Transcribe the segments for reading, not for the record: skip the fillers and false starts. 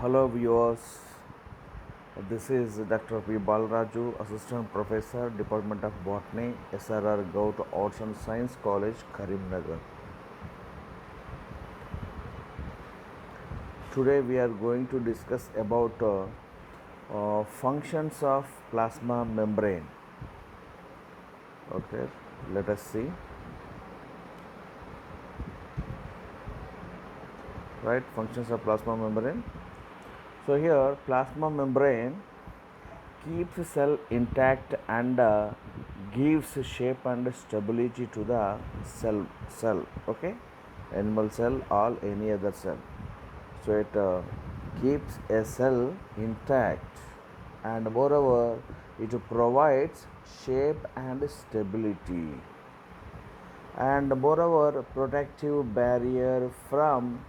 Hello viewers, this is Dr. P. Balaraju, Assistant Professor, Department of Botany, SRR Gout Arts and Science College, Karimnagar. Today we are going to discuss about functions of plasma membrane. Okay, let us see. Right, functions of plasma membrane. So here plasma membrane keeps cell intact and gives shape and stability to the cell. Okay, animal cell or any other cell. So it keeps a cell intact and moreover it provides shape and stability and moreover protective barrier from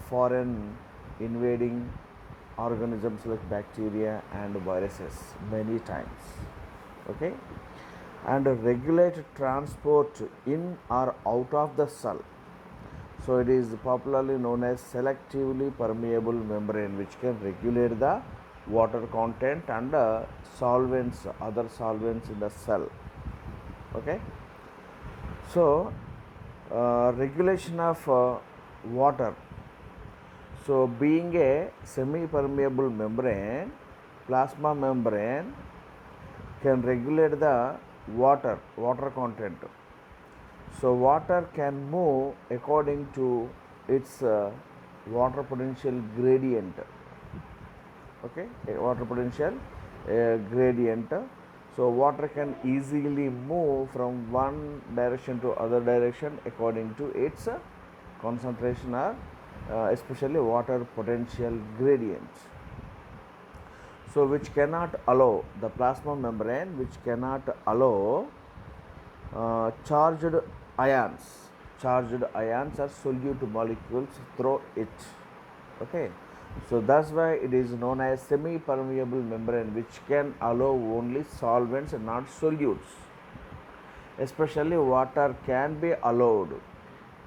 foreign invading organisms like bacteria and viruses many times. Okay, and regulate transport in or out of the cell. So it is popularly known as selectively permeable membrane, which can regulate the water content and solvents, other solvents in the cell. Okay, so regulation of water. So being a semi-permeable membrane, plasma membrane can regulate the water content. So water can move according to its water potential gradient. Okay, water potential gradient. So water can easily move from one direction to other direction according to its concentration or especially water potential gradient. So which cannot allow the plasma membrane, which cannot allow charged ions or solute molecules through it. Okay, so that's why it is known as semi permeable membrane, which can allow only solvents and not solutes. Especially water can be allowed.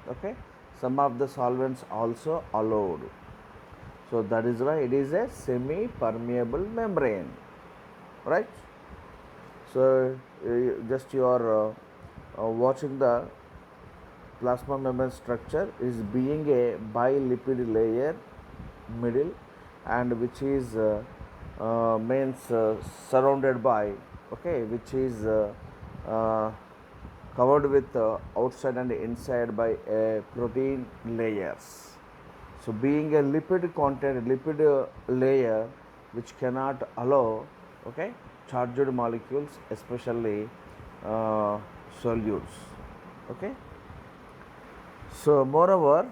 Okay, some of the solvents also allowed. So that is why it is a semi permeable membrane, right? So just you are watching the plasma membrane structure is being a bilipid layer middle and which is means surrounded by, okay, which is uh, covered with outside and inside by a protein layers. So being a lipid layer which cannot allow, okay, charged molecules, especially solutes. Okay, so moreover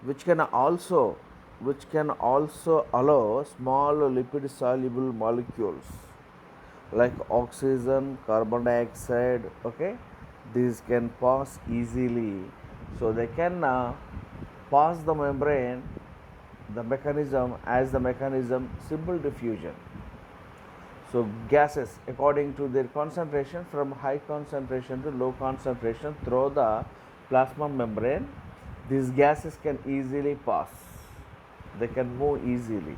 which can also allow small lipid soluble molecules like oxygen, carbon dioxide. Okay, these can pass easily. So they can pass the membrane, the mechanism simple diffusion. So gases according to their concentration from high concentration to low concentration through the plasma membrane, these gases can easily pass. They can move easily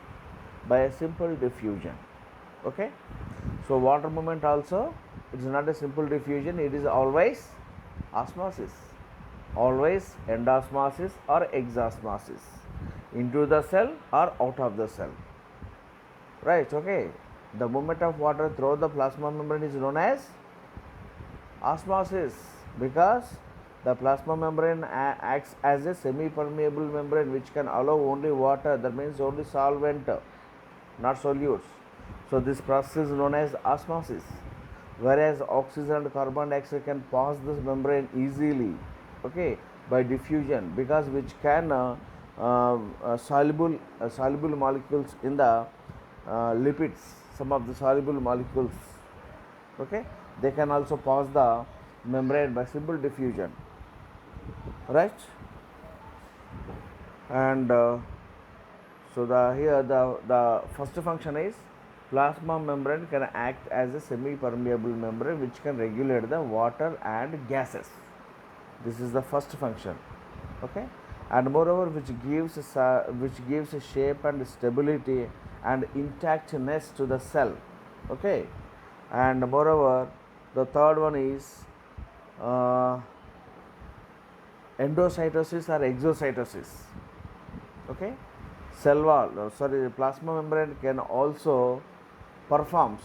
by a simple diffusion. Okay, so water movement also, it is not a simple diffusion, it is always osmosis, always endosmosis or exosmosis, into the cell or out of the cell, right? Okay, the movement of water through the plasma membrane is known as osmosis because the plasma membrane acts as a semi permeable membrane which can allow only water, that means only solvent, not solutes. So this process is known as osmosis, whereas oxygen and carbon dioxide can pass this membrane easily, okay, by diffusion, because which can soluble molecules in the lipids, some of the soluble molecules, okay, they can also pass the membrane by simple diffusion, right? And so the first function is plasma membrane can act as a semi permeable membrane which can regulate the water and gases. This is the first function. Okay, and moreover which gives a shape and stability and intactness to the cell. Okay, and moreover the third one is uh, endocytosis or exocytosis. Okay, cell wall plasma membrane can also performs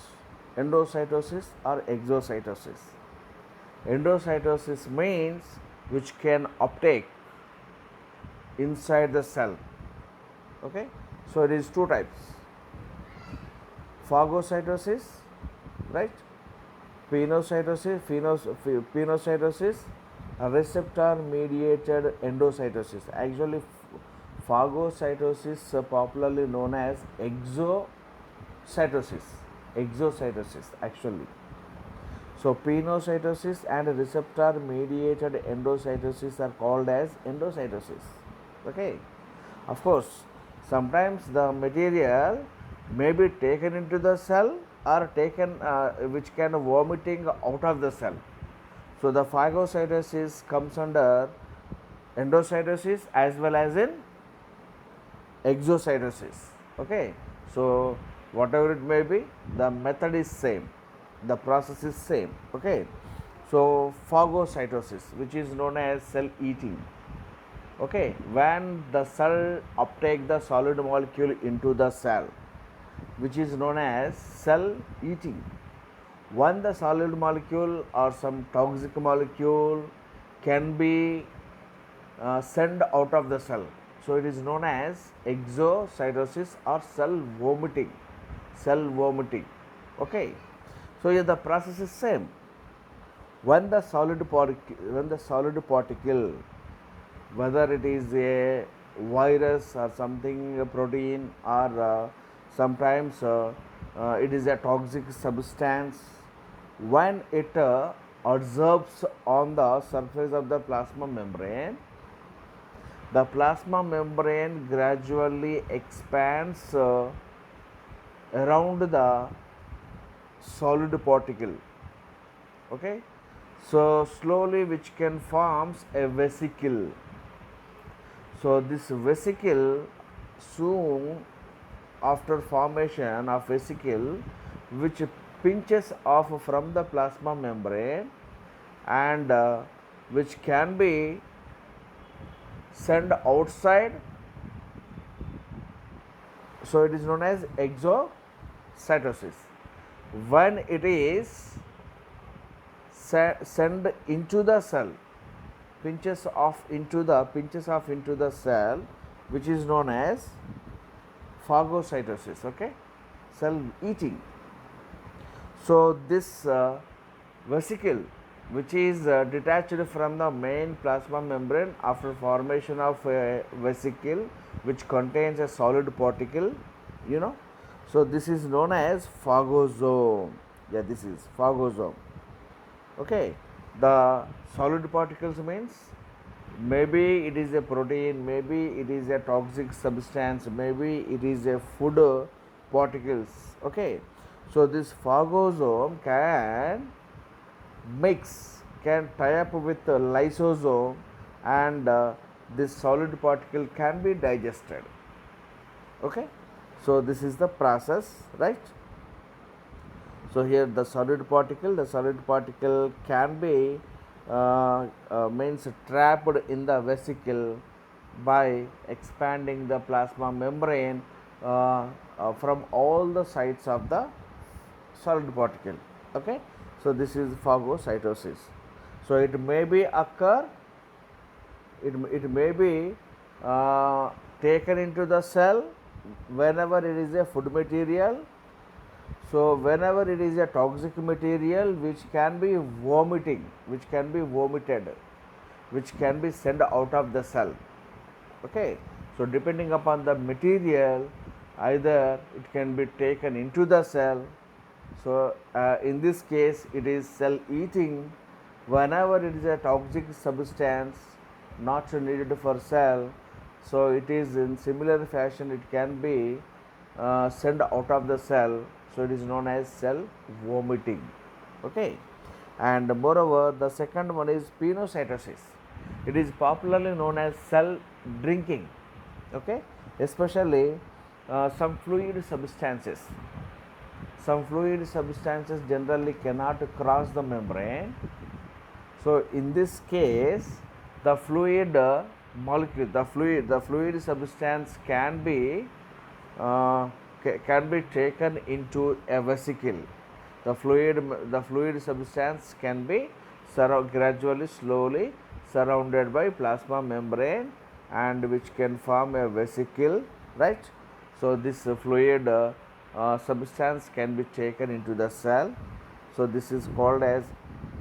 endocytosis or exocytosis. Endocytosis means which can uptake inside the cell. Okay, so it is two types: phagocytosis, right? Pinocytosis, receptor mediated endocytosis. Actually, phagocytosis, popularly known as exocytosis actually. So pinocytosis and receptor mediated endocytosis are called as endocytosis. Okay, of course sometimes the material may be taken into the cell or taken which can vomiting out of the cell. So the phagocytosis comes under endocytosis as well as in exocytosis. Okay, so whatever it may be, the method is same, the process is same. Okay, so phagocytosis, which is known as cell eating. Okay, when the cell uptake the solid molecule into the cell, which is known as cell eating. When the solid molecule or some toxic molecule can be sent out of the cell, so it is known as exocytosis or cell vomiting. Okay, so here the process is same. When the solid particle, whether it is a virus or something, a protein, or sometimes it is a toxic substance, when it adsorbs on the surface of the plasma membrane, the plasma membrane gradually expands around the solid particle. Okay, so slowly which can forms a vesicle. So this vesicle, soon after formation of vesicle, which pinches off from the plasma membrane and which can be sent outside, so it is known as exocytosis. When it is sent into the cell, pinches off into the cell, which is known as phagocytosis. Okay, cell eating. So this vesicle, which is detached from the main plasma membrane after formation of a vesicle which contains a solid particle, so this is known as phagosome. Yeah, this is phagosome. Okay, the solid particles means maybe it is a protein, maybe it is a toxic substance, maybe it is a food particles. Okay, so this phagosome can tie up with the lysosome, and this solid particle can be digested. Okay, so this is the process, right? So here the solid particle can be means trapped in the vesicle by expanding the plasma membrane from all the sides of the solid particle. Okay, so this is phagocytosis. So it may be occur, it may be taken into the cell whenever it is a food material. So whenever it is a toxic material which can be vomited, which can be sent out of the cell. Okay, so depending upon the material, either it can be taken into the cell. So in this case it is cell eating. Whenever it is a toxic substance not needed for cell, so it is in similar fashion it can be sent out of the cell. So it is known as cell vomiting. Okay, and moreover the second one is pinocytosis. It is popularly known as cell drinking, okay, especially some fluid substances. Some fluid substances generally cannot cross the membrane. So in this case, the fluid molecule, the fluid substance uh, can be taken into a vesicle. The fluid substance can be gradually, slowly surrounded by plasma membrane, and which can form a vesicle, right? So this fluid substance can be taken into the cell. So this is called as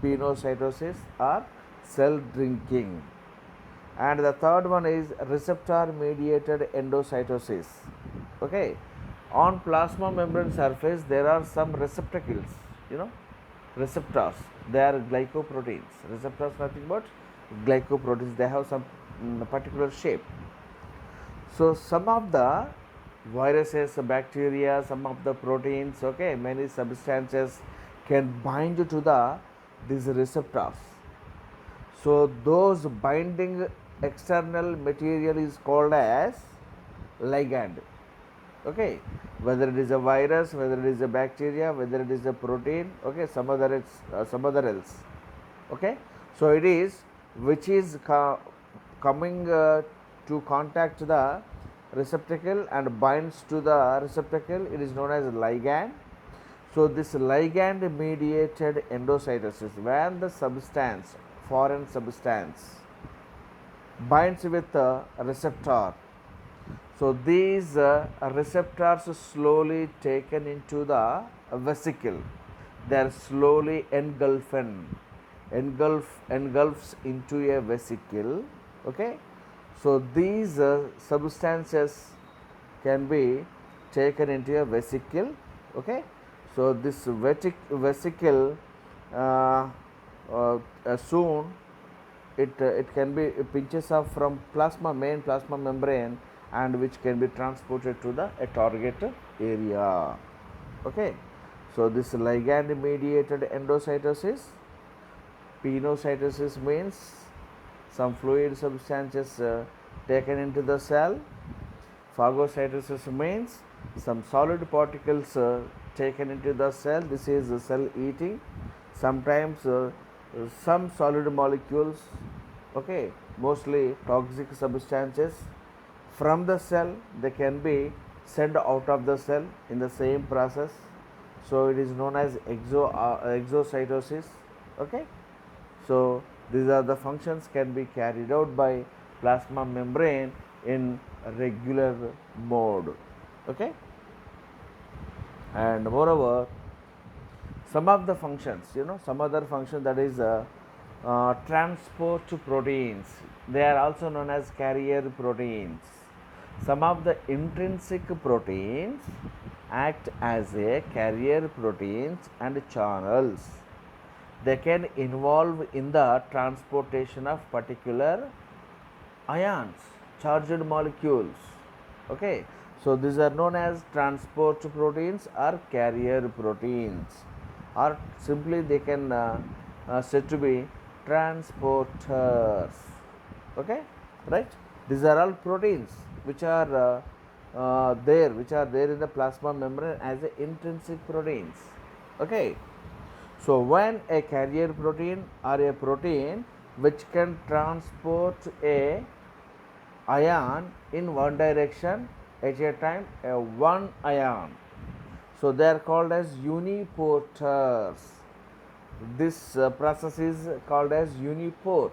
pinocytosis or cell drinking. And the third one is receptor mediated endocytosis. Okay, on plasma membrane surface there are some receptacles, you know, receptors. They are glycoproteins. Receptors nothing but glycoproteins. They have some particular shape. So some of the viruses, bacteria, some of the proteins, okay, many substances can bind to these receptors. So those binding external material is called as ligand. Okay, whether it is a virus, whether it is a bacteria, whether it is a protein, okay, some other else. Okay, so it is which is coming to contact the receptacle and binds to the receptacle. It is known as ligand. So this ligand mediated endocytosis, when the substance, foreign substance, binds with a receptor. So these receptors slowly taken into the vesicle. They are slowly engulfs into a vesicle. Okay. So these substances can be taken into a vesicle. Okay. So this vesicle soon it can be pinches off from main plasma membrane, and which can be transported to the target area. Okay, so this ligand mediated endocytosis. Pinocytosis means some fluid substances taken into the cell. Phagocytosis means some solid particles taken into the cell. This is cell eating. Sometimes some solid molecules, okay, mostly toxic substances from the cell, they can be sent out of the cell in the same process. So it is known as exocytosis. Okay, so these are the functions can be carried out by plasma membrane in regular mode. Okay, and moreover, some of the functions, some other function, that is transport proteins. They are also known as carrier proteins. Some of the intrinsic proteins act as a carrier proteins and channels. They can involve in the transportation of particular ions, charged molecules. Okay, so these are known as transport proteins or carrier proteins, or simply they can said to be transporters. Okay, right? These are all proteins which are there in the plasma membrane as a intrinsic proteins. Okay, so when a carrier protein or a protein which can transport a ion in one direction at a time, one ion, so they are called as uniporters. This process is called as uniport.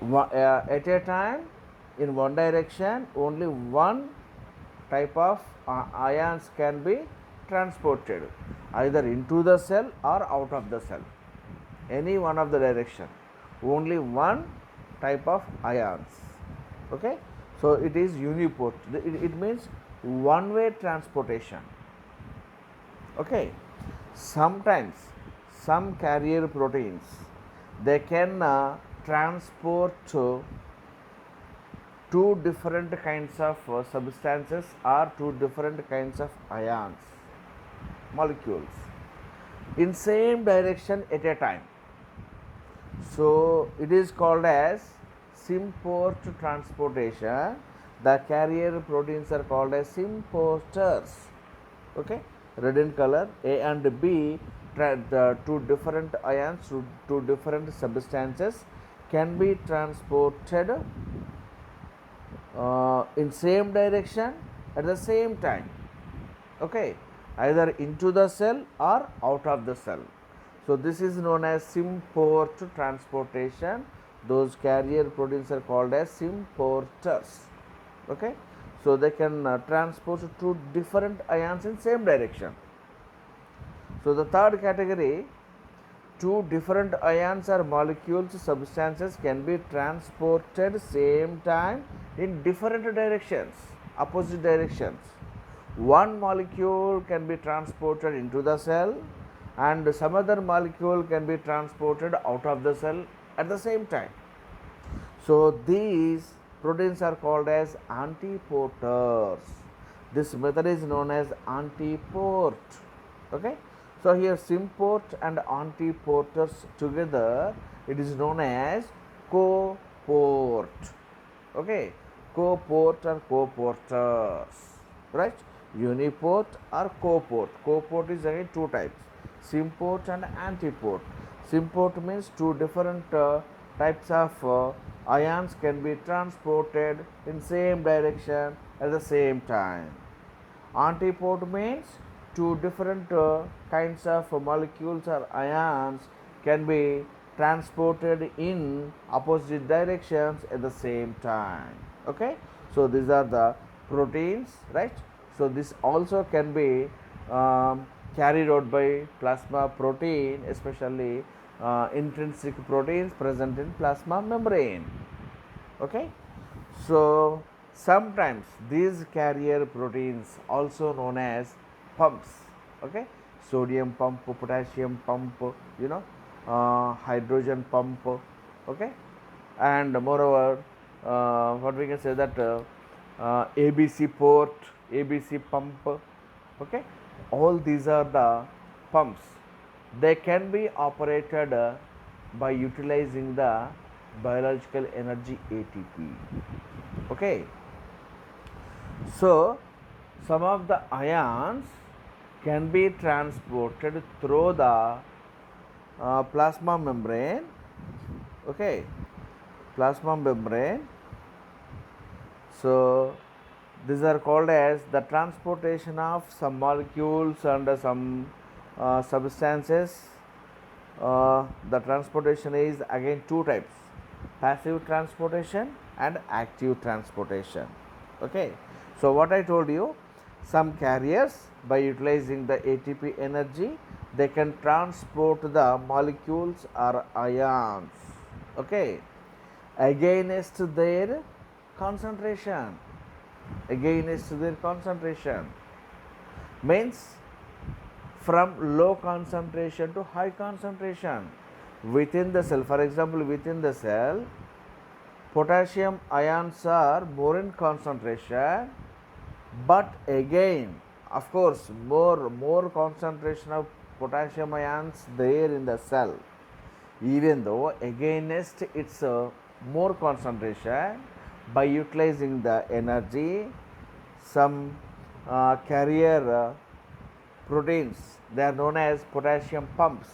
At a time, in one direction, only one type of ions can be transported, either into the cell or out of the cell. Any one of the direction, only one type of ions. Okay, so it is uniport. It means one way transportation. Okay, sometimes some carrier proteins, they can transport two different kinds of substances or two different kinds of ions, molecules, in same direction at a time. So it is called as symport transportation, the carrier proteins are called as symporters. Okay, red in color. A and B, the two different ions, two different substances can be transported in same direction at the same time. Okay, either into the cell or out of the cell. So this is known as symport transportation. Those carrier proteins are called as symporters. Okay, so they can transport two different ions in same direction. So the third category, two different ions or molecules substances can be transported same time in different directions, opposite directions. One molecule can be transported into the cell and some other molecule can be transported out of the cell at the same time. So these proteins are called as antiporters. This method is known as antiport. Okay, so here symport and antiporters together, it is known as coport. Okay, coport or coporters, right? Uniport or coport. Coport is again two types, symport and antiport. Symport means two different types of ions can be transported in same direction at the same time. Antiport means two different kinds of molecules or ions can be transported in opposite directions at the same time. Okay, so these are the proteins, right? So this also can be carried out by plasma protein, especially intrinsic proteins present in plasma membrane. Okay, so sometimes these carrier proteins also known as pumps. Okay, sodium pump, potassium pump, hydrogen pump. Okay, and moreover what we can say that ABC port, ABC pump. Okay, all these are the pumps. They can be operated by utilizing the biological energy ATP. Okay, so some of the ions can be transported through the plasma membrane. Okay, plasma membrane. So these are called as the transportation of some molecules and some substances. The transportation is again two types, passive transportation and active transportation. Okay, so what I told you, some carriers by utilizing the ATP energy, they can transport the molecules or ions, okay, against their concentration. Against their concentration means from low concentration to high concentration within the cell. For example, within the cell, potassium ions are more in concentration, but again, of course, more concentration of potassium ions there in the cell, even though against its more concentration, by utilizing the energy, some carrier proteins, they are known as potassium pumps,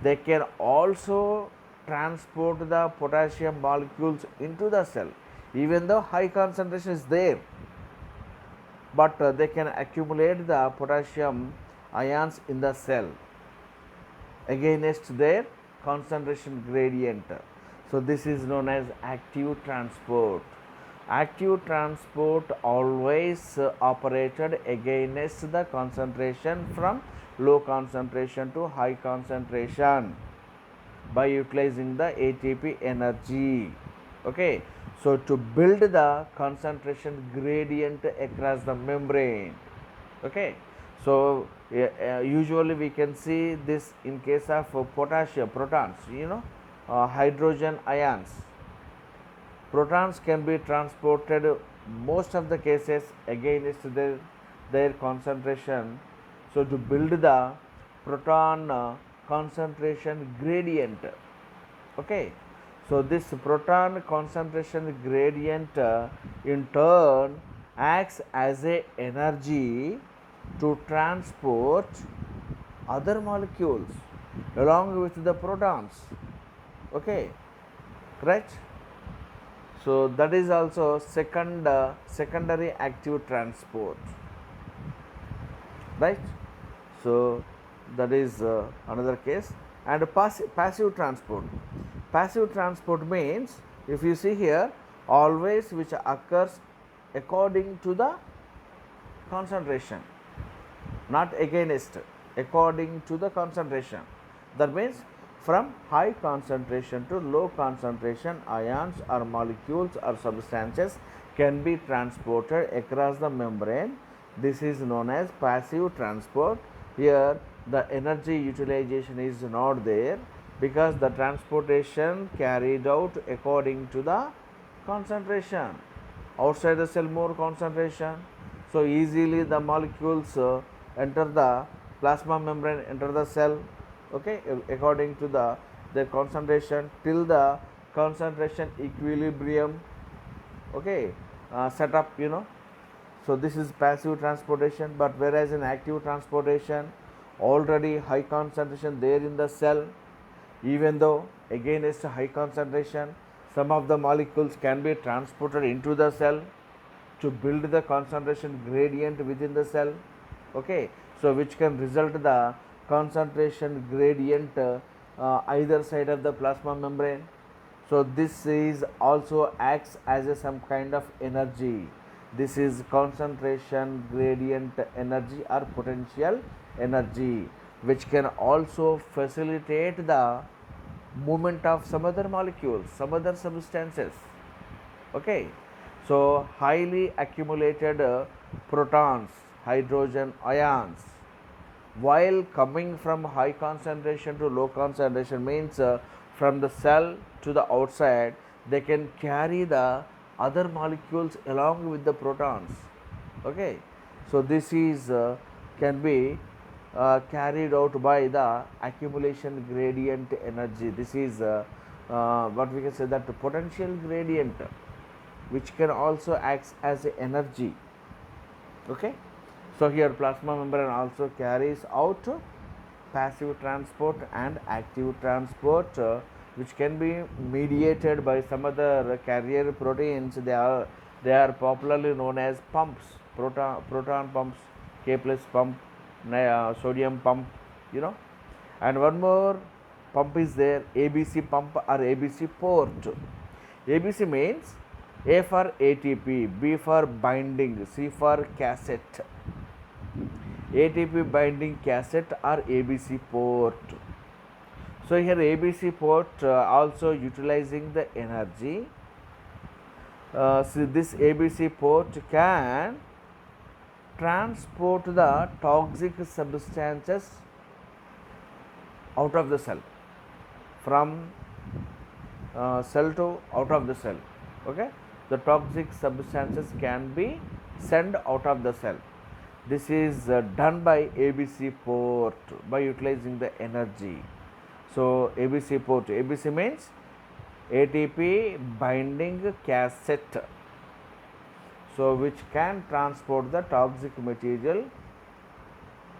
they can also transport the potassium molecules into the cell, even though high concentration is there, but they can accumulate the potassium ions in the cell against their concentration gradient. So this is known as active transport. Active transport always operated against the concentration from low concentration to high concentration by utilizing the ATP energy. Okay, so to build the concentration gradient across the membrane. Okay, so usually we can see this in case of potassium protons, hydrogen ions. Protons can be transported most of the cases against their concentration. So to build the proton concentration gradient, okay, So this proton concentration gradient in turn acts as a energy to transport other molecules along with the protons. Okay, correct? So that is also secondary active transport, right? So that is another case. And passive transport. Passive transport means, if you see here, always which occurs according to the concentration, not against, according to the concentration. That means from high concentration to low concentration, ions or molecules or substances can be transported across the membrane. This is known as passive transport. Here the energy utilization is not there because the transportation carried out according to the concentration. Outside the cell more concentration, so easily the molecules enter the plasma membrane, enter the cell, okay, according to their concentration till the concentration equilibrium, okay, set up, so this is passive transportation. But whereas in active transportation, already high concentration there in the cell, even though again it's a high concentration, some of the molecules can be transported into the cell to build the concentration gradient within the cell, okay, so which can result the concentration gradient either side of the plasma membrane. So this is also acts as a some kind of energy. This is concentration gradient energy or potential energy, which can also facilitate the movement of some other molecules, some other substances, okay. So highly accumulated protons, hydrogen ions, while coming from high concentration to low concentration, means from the cell to the outside, they can carry the other molecules along with the protons, okay. So this is can be carried out by the accumulation gradient energy. This is what we can say, that potential gradient, which can also act as energy, okay. So here plasma membrane also carries out passive transport and active transport, which can be mediated by some other carrier proteins. They are popularly known as pumps, proton pumps, K plus pump, sodium pump, and one more pump is there, ABC pump or ABC port. ABC means A for ATP, B for binding, C for cassette. ATP binding cassette or ABC port. So here ABC port also utilizing the energy. So this ABC port can transport the toxic substances out of the cell, from cell to out of the cell, okay. The toxic substances can be sent out of the cell. This is done by ABC port by utilizing the energy. So ABC port, ABC means ATP binding cassette, so which can transport the toxic material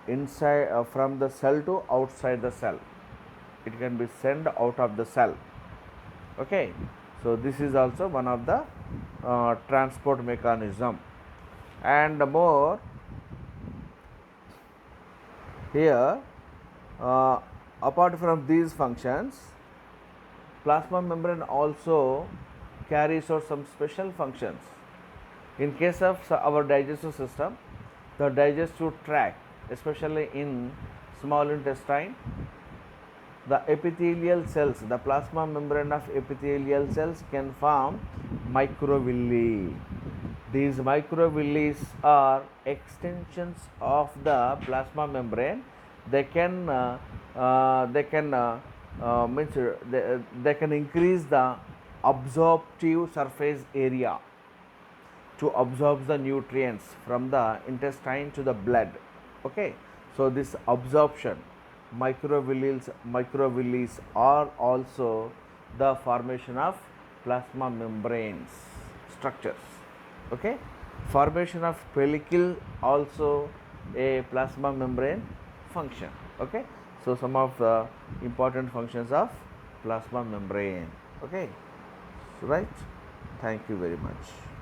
inside from the cell to outside the cell. It can be sent out of the cell, okay. So this is also one of the transport mechanism. And more here, apart from these functions, plasma membrane also carries out some special functions. In case of our digestive system, the digestive tract, especially in small intestine, the epithelial cells, the plasma membrane of epithelial cells can form microvilli. These microvilli are extensions of the plasma membrane. They can means they can increase the absorptive surface area to absorb the nutrients from the intestine to the blood, okay. So this absorption, microvilli are also the formation of plasma membranes structures. Okay, formation of pellicle also a plasma membrane function. Okay, so some of the important functions of plasma membrane. Okay, right, thank you very much.